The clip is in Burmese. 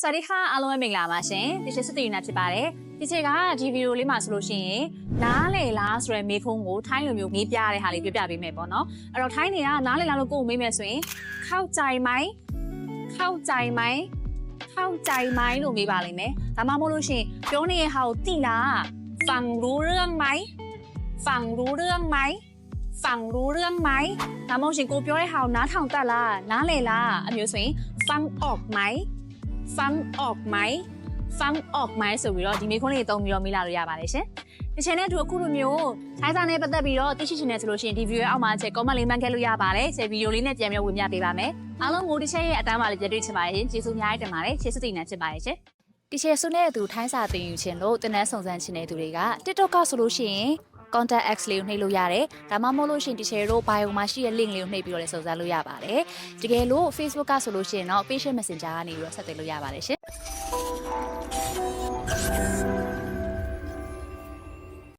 สวัสดีค่ะအားလုံးပဲမင်္ဂလာပါရှင်ဒီချစ်စစ်တီနာဖြစ်ပါတယ်ဒီချစ်ကဒီဗီဒီယိုလေးမှာဆိုလို့ရှိရင်နားလေလားဆိုရယ်မေးခွန်းကိုထိုင်းလိုမျိုးမေးပြတဲ့ဟာလေးပြပြပေးမယ်ပေါ့နော်အဲ့တော့ထိုင်းတွေကနားလေလားလို့ကိုယ်မေးမယ်ဆိုရင်เข้าใจไหมเข้าใจไหมเข้าใจไหมလို့မေးပါလိမ့်မယ်ဒါမှမဟုတ်လို့ရှိရင်ပြောနေတဲ့ဟာကိုသိလားฟังรู้เรื่องไหมฟังรู้เรื่องไหมฟังรู้เรื่องไหมဒါမှမဟုတ်ရှင်ကိုပြောတဲ့ဟာကိုနားထောင်တတ်လားနားလေလားအမျိုးဆိုရင်ฟังออกไหมฟังออกไหมฟังออกไหมဆိုပြီးတော့ဒီမေးခွန်းလေးသုံးပြီးတော့မေးလာလို့ရပါတယ်ရှင်ဒီ channel တို့အခုလိုမျိုးထိုင်းစာနဲ့ပတ်သက်ပြီးတော့သိရှိချင်တယ်ဆိုလို့ရှိရင်ဒီ video အောက်မှာချက် comment လေးမှတ်ခဲ့လို့ရပါတယ်ချက်ဗီဒီယိုလေးနဲ့ပြန်ပြီးဝင်ပြပေးပါမယ်အားလုံးကိုဒီချက်ရဲ့အတန်းပါလေးကြည့်တွေ့ချင်ပါတယ်ရှင်ကျေးဇူးအများကြီးတင်ပါတယ်ကျေးဇူးတင်နေချင်ပါတယ်ရှင်ဒီချက်ဆုနဲ့အတူထိုင်းစာသင်ယူခြင်းလို့တင်နန်းစုံစမ်းခြင်းတဲ့သူတွေက TikTok ကဆိုလို့ရှိရင်contact X လေးကိုနှိပ်လို့ရတယ်။ဒါမှမဟုတ်လို့ရှိရင်ဒီ share တို့ bio မှာရှိတဲ့ link လေးကိုနှိပ်ပြီးတော့လည်းစုံစမ်းလို့ရပါတယ်။တကယ်လို့ Facebook ကဆိုလို့ရှိရင်တော့ patient messenger ကနေပြီးတော့ဆက်သွယ်လို့ရပါတယ်ရှင်။